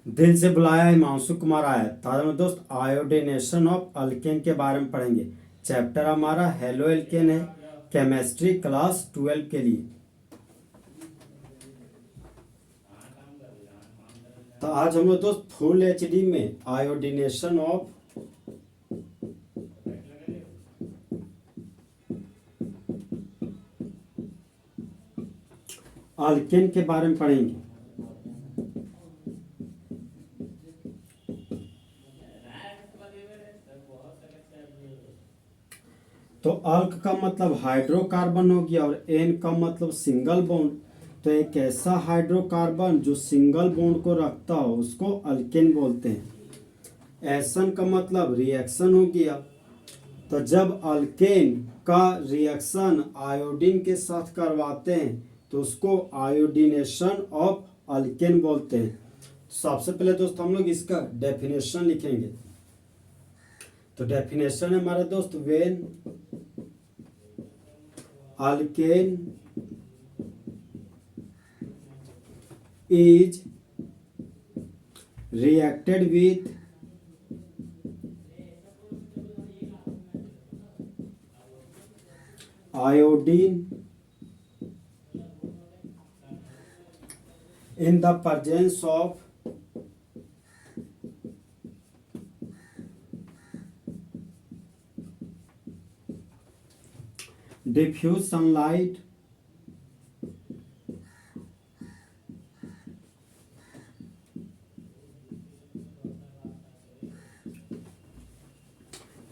दिल से बुलाया हिमांशु कुमार आया। ताजा में दोस्त आयोडीनेशन ऑफ अल्केन के बारे में पढ़ेंगे। चैप्टर हमारा हेलो एल्केन है, केमिस्ट्री क्लास 12 के लिए। तो आज हम लोग दोस्त फुल एचडी में आयोडीनेशन ऑफ अल्केन के बारे में पढ़ेंगे। तो अल्क का मतलब हाइड्रोकार्बन हो गया और एन का मतलब सिंगल बॉन्ड। तो एक ऐसा हाइड्रोकार्बन जो सिंगल बॉन्ड को रखता हो उसको अल्केन बोलते हैं। एसन का मतलब रिएक्शन हो गया। तो जब अल्केन का रिएक्शन आयोडीन के साथ करवाते हैं तो उसको आयोडीनेशन ऑफ अल्केन बोलते हैं। सबसे पहले दोस्त हम लोग इसका डेफिनेशन लिखेंगे। तो डेफिनेशन है हमारा दोस्त, when alkane is reacted with iodine in the presence of diffuse sunlight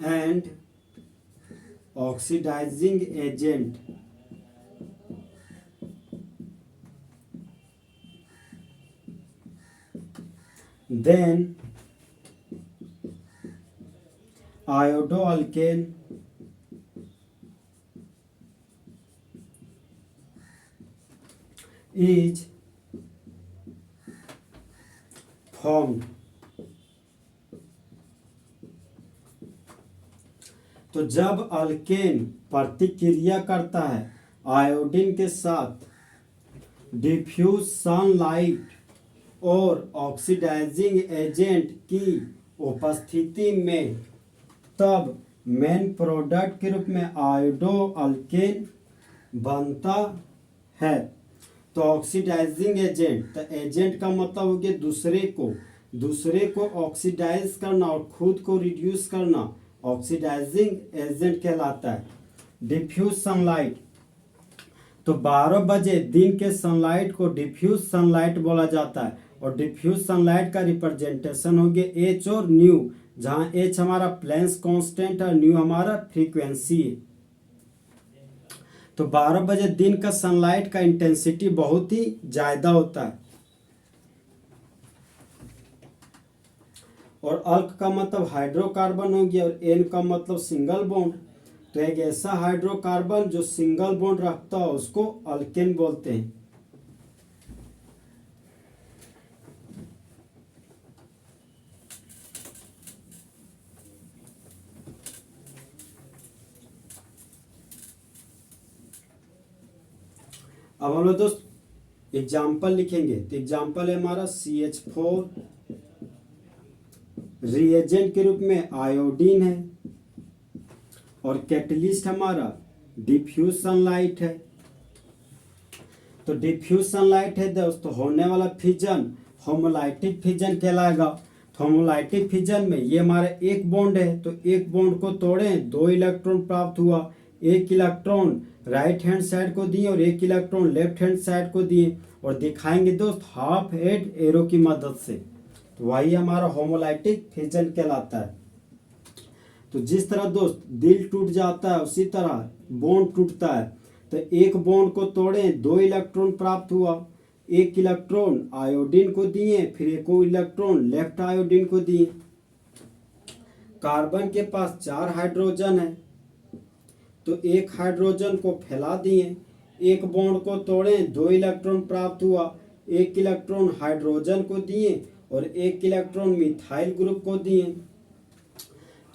and oxidizing agent then iodoalkane is formed। तो जब अल्केन प्रतिक्रिया करता है आयोडीन के साथ डिफ्यूज सनलाइट और ऑक्सीडाइजिंग एजेंट की उपस्थिति में, तब मेन प्रोडक्ट के रूप में आयोडो अल्केन बनता है। तो ऑक्सीडाइजिंग एजेंट, तो एजेंट का मतलब हो गया दूसरे को ऑक्सीडाइज करना और खुद को रिड्यूस करना ऑक्सीडाइजिंग एजेंट कहलाता है। डिफ्यूज सनलाइट, तो 12 बजे दिन के सनलाइट को डिफ्यूज सनलाइट बोला जाता है और डिफ्यूज सनलाइट का रिप्रेजेंटेशन हो गया एच और न्यू, जहां एच हमारा प्लेंस कांस्टेंट और न्यू हमारा फ्रीक्वेंसी है। तो 12 बजे दिन का सनलाइट का इंटेंसिटी बहुत ही ज्यादा होता है। और अल्क का मतलब हाइड्रोकार्बन हो गया और एन का मतलब सिंगल बॉन्ड। तो एक ऐसा हाइड्रोकार्बन जो सिंगल बॉन्ड रखता हो उसको अल्केन बोलते हैं। अब हम लोग दोस्त एग्जाम्पल लिखेंगे। तो एग्जाम्पल है हमारा CH4 रिएजेंट के रूप में आयोडीन है और कैटलिस्ट हमारा डिफ्यूज सनलाइट है। तो डिफ्यूज सनलाइट है दोस्तों, होने वाला फिजन होमोलाइटिक फिजन कहलाएगा। तो होमोलाइटिक फिजन में ये हमारा एक बॉन्ड है, तो एक बॉन्ड को तोड़े 2 इलेक्ट्रॉन प्राप्त हुआ। एक इलेक्ट्रॉन राइट हैंड साइड को दिए और एक इलेक्ट्रॉन लेफ्ट हैंड साइड को दिए और दिखाएंगे दोस्त हाफ हेड एरो की मदद से। तो वही हमारा होमोलाइटिक फिजन कहलाता है। तो जिस तरह दोस्त दिल टूट जाता है उसी तरह बॉन्ड टूटता है। तो एक बॉन्ड को तोड़े 2 इलेक्ट्रॉन प्राप्त हुआ। एक इलेक्ट्रॉन आयोडीन को दिए, फिर एक इलेक्ट्रॉन लेफ्ट आयोडीन को दिए। कार्बन के पास 4 हाइड्रोजन है, तो एक हाइड्रोजन को फैला दिए। एक बॉन्ड को तोड़े 2 इलेक्ट्रॉन प्राप्त हुआ। एक इलेक्ट्रॉन हाइड्रोजन को दिए और एक इलेक्ट्रॉन मिथाइल ग्रुप को दिए।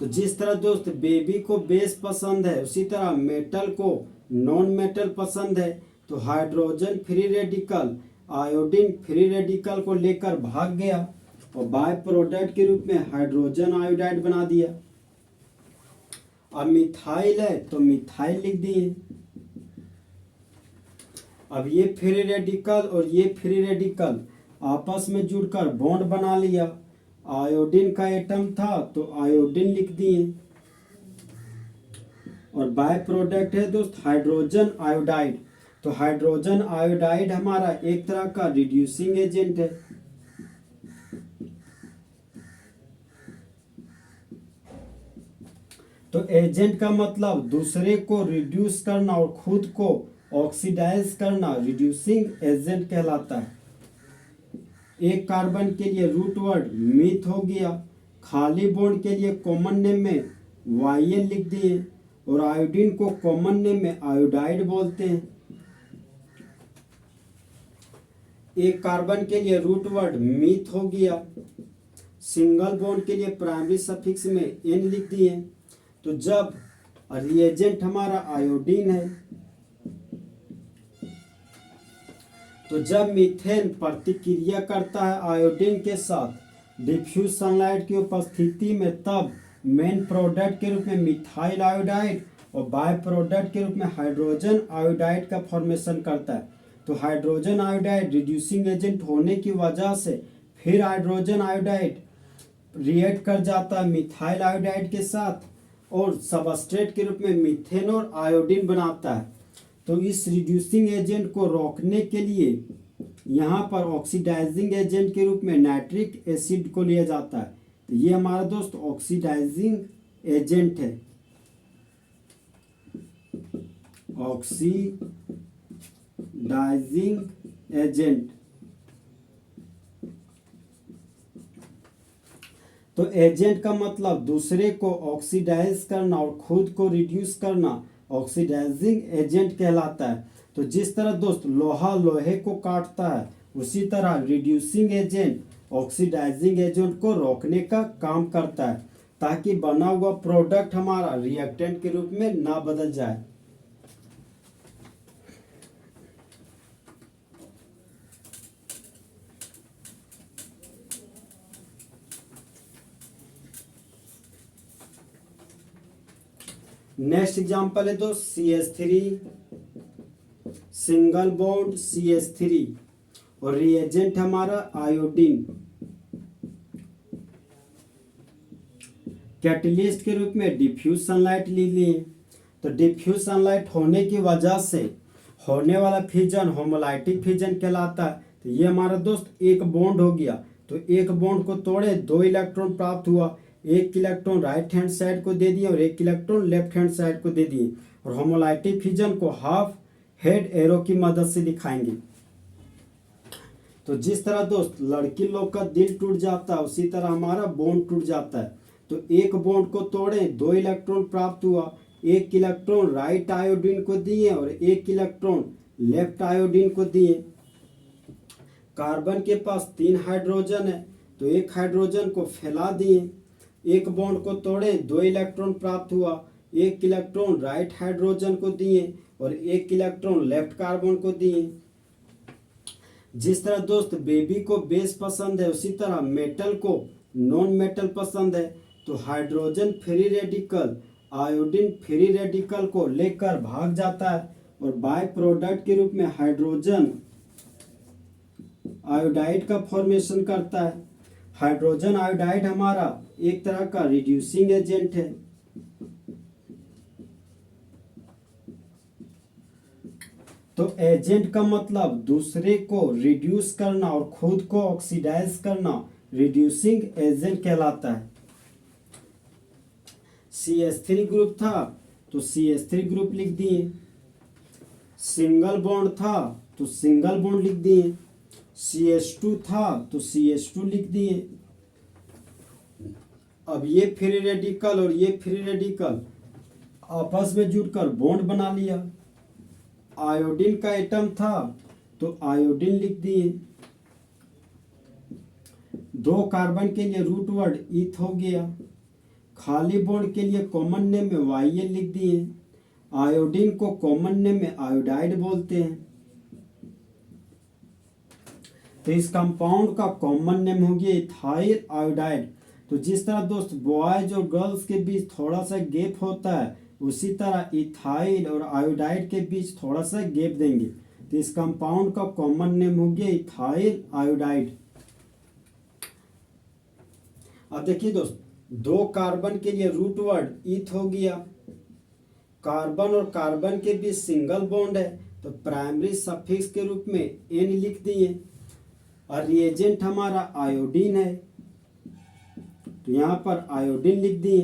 तो जिस तरह दोस्त बेबी को बेस पसंद है उसी तरह मेटल को नॉन मेटल पसंद है। तो hydrogen free radical iodine free radical को लेकर भाग गया और बाय प्रोडक्ट के रूप में हाइड्रोजन आयोडाइड बना दिया। अब मिथाइल है तो मिथाइल लिख दिए। अब ये फ्री रेडिकल और ये फ्री रेडिकल आपस में जुड़कर बॉन्ड बना लिया। आयोडीन का एटम था तो आयोडीन लिख दिए। और बाय प्रोडक्ट है दोस्त हाइड्रोजन आयोडाइड, तो हाइड्रोजन आयोडाइड हमारा एक तरह का रिड्यूसिंग एजेंट है। तो एजेंट का मतलब दूसरे को रिड्यूस करना और खुद को ऑक्सीडाइज करना रिड्यूसिंग एजेंट कहलाता है। एक कार्बन के लिए रूट वर्ड मीथ हो गया, खाली बॉन्ड के लिए कॉमन नेम में YN लिख दिए और आयोडीन को कॉमन नेम में आयोडाइड बोलते हैं। एक कार्बन के लिए रूट वर्ड मीथ हो गया, सिंगल बॉन्ड के लिए प्राइमरी सफिक्स में N लिख दिए। तो जब रिएजेंट हमारा आयोडीन है, तो जब मीथेन प्रतिक्रिया करता है आयोडीन के साथ डिफ्यूज सनलाइट की उपस्थिति में, तब मेन प्रोडक्ट के रूप में मिथाइल आयोडाइड और बाय प्रोडक्ट के रूप में हाइड्रोजन आयोडाइड का फॉर्मेशन करता है। तो हाइड्रोजन आयोडाइड रिड्यूसिंग एजेंट होने की वजह से फिर हाइड्रोजन आयोडाइड रिएक्ट कर जाता है मिथाइल आयोडाइड के साथ और सबस्ट्रेट के रूप में मीथेन और आयोडीन बनाता है। तो इस रिड्यूसिंग एजेंट को रोकने के लिए यहाँ पर ऑक्सीडाइजिंग एजेंट के रूप में नाइट्रिक एसिड को लिया जाता है। तो ये हमारा दोस्त ऑक्सीडाइजिंग एजेंट है, ऑक्सीडाइजिंग एजेंट। तो एजेंट का मतलब दूसरे को ऑक्सीडाइज करना और खुद को रिड्यूस करना ऑक्सीडाइजिंग एजेंट कहलाता है। तो जिस तरह दोस्त लोहा लोहे को काटता है, उसी तरह रिड्यूसिंग एजेंट ऑक्सीडाइजिंग एजेंट को रोकने का काम करता है, ताकि बना हुआ प्रोडक्ट हमारा रिएक्टेंट के रूप में ना बदल जाए। नेक्स्ट एग्जांपल है दोस्त CH3 सिंगल बॉन्ड CH3 और रिएजेंट हमारा आयोडीन। कैटलिस्ट के रूप में डिफ्यूज सनलाइट ले लिए। तो डिफ्यूज सनलाइट होने की वजह से होने वाला फिजन होमोलाइटिक फिजन कहलाता है। तो ये हमारा दोस्त एक बॉन्ड हो गया, तो एक बॉन्ड को तोड़े 2 इलेक्ट्रॉन प्राप्त हुआ, एक इलेक्ट्रॉन राइट हैंड साइड को दे दिए और एक इलेक्ट्रॉन लेफ्ट हैंड साइड को दे दिए। और होमोलाइटिक फिजन को हाफ हेड एरो की मदद से दिखाएंगे। तो जिस तरह दोस्त लड़की लोग का दिल टूट जाता है, उसी तरह हमारा बॉन्ड टूट जाता है। तो एक बॉन्ड को तोड़े 2 इलेक्ट्रॉन प्राप्त हुआ, एक इलेक्ट्रॉन राइट आयोडीन को दिए और एक इलेक्ट्रॉन लेफ्ट आयोडीन को दिए। कार्बन के पास 3 हाइड्रोजन है, तो एक हाइड्रोजन को फैला दिए। एक बॉन्ड को तोड़े 2 इलेक्ट्रॉन प्राप्त हुआ, एक इलेक्ट्रॉन राइट हाइड्रोजन को दिए और एक इलेक्ट्रॉन लेफ्ट कार्बन को दिए। जिस तरह दोस्त बेबी को बेस पसंद है, उसी तरह मेटल को नॉन मेटल पसंद है। तो hydrogen free radical iodine free radical को लेकर भाग जाता है और बाय प्रोडक्ट के रूप में हाइड्रोजन आयोडाइड का फॉर्मेशन करता है। हाइड्रोजन आयोडाइड हमारा एक तरह का रिड्यूसिंग एजेंट है। तो एजेंट का मतलब दूसरे को रिड्यूस करना और खुद को ऑक्सीडाइज करना रिड्यूसिंग एजेंट कहलाता है। CH3 ग्रुप था तो CH3 ग्रुप लिख दिए, सिंगल बॉन्ड था तो सिंगल बॉन्ड लिख दिए, CH2 था तो CH2 लिख दिए। अब ये फ्री रेडिकल और ये फ्री रेडिकल आपस में जुड़कर बॉन्ड बना लिया। आयोडीन का एटम था तो आयोडीन लिख दिए। 2 कार्बन के लिए रूट वर्ड ईथ हो गया। खाली बॉन्ड के लिए कॉमन नेम में YN लिख दिए। आयोडीन को कॉमन नेम में आयोडाइड बोलते हैं। तो इस कंपाउंड का कॉमन नेम हो गया इथाइल आयोडाइड। तो जिस तरह दोस्त बॉयज और गर्ल्स के बीच थोड़ा सा गैप होता है, उसी तरह इथाइल और आयोडाइड के बीच थोड़ा सा गैप देंगे। तो इस कंपाउंड का कॉमन नेम हो गया इथाइल आयोडाइड। अब देखिए दोस्त, 2 कार्बन के लिए रूट वर्ड ईथ हो गया। कार्बन और कार्बन के बीच सिंगल बॉन्ड है, तो प्राइमरी सफिक्स के रूप में एन लिख दिए। और रिएजेंट हमारा आयोडीन है, तो यहाँ पर आयोडीन लिख दिए।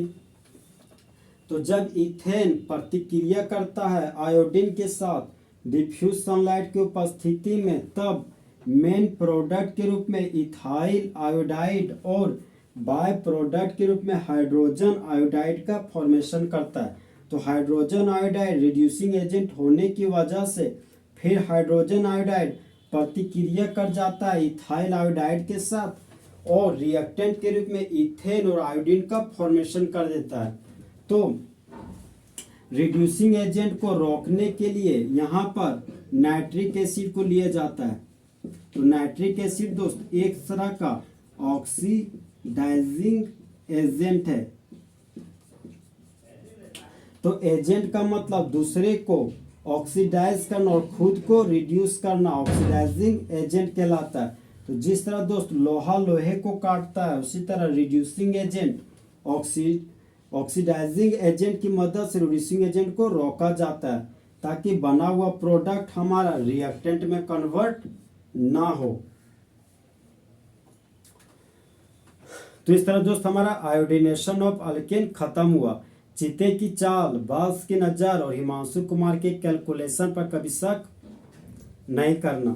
तो जब इथेन प्रतिक्रिया करता है आयोडीन के साथ डिफ्यूज सनलाइट की उपस्थिति में, तब मेन प्रोडक्ट के रूप में इथाइल आयोडाइड और बाय प्रोडक्ट के रूप में हाइड्रोजन आयोडाइड का फॉर्मेशन करता है। तो हाइड्रोजन आयोडाइड रिड्यूसिंग एजेंट होने की वजह से फिर हाइड्रोजन आयोडाइड प्रतिक्रिया कर जाता है इथाइल आयोडाइड के साथ और रिएक्टेंट के रूप में इथेन और आयोडीन का फॉर्मेशन कर देता है। तो रिड्यूसिंग एजेंट को रोकने के लिए यहाँ पर नाइट्रिक एसिड को लिया जाता है। तो नाइट्रिक एसिड दोस्त एक तरह का ऑक्सीडाइजिंग एजेंट है। तो एजेंट का मतलब दूसरे को ऑक्सीडाइज करना और खुद को रिड्यूस करना ऑक्सीडाइजिंग एजेंट कहलाता है। तो जिस तरह दोस्त लोहा लोहे को काटता है, उसी तरह रिड्यूसिंग एजेंट ऑक्सीडाइजिंग एजेंट की मदद से रिड्यूसिंग एजेंट को रोका जाता है, ताकि बना हुआ प्रोडक्ट हमारा रिएक्टेंट में कन्वर्ट ना हो। तो इस तरह दोस्त हमारा आयोडीनेशन ऑफ अल्केन खत्म हुआ। चीते की चाल, बास की नजर और हिमांशु कुमार के कैलकुलेशन पर कभी शक नहीं करना।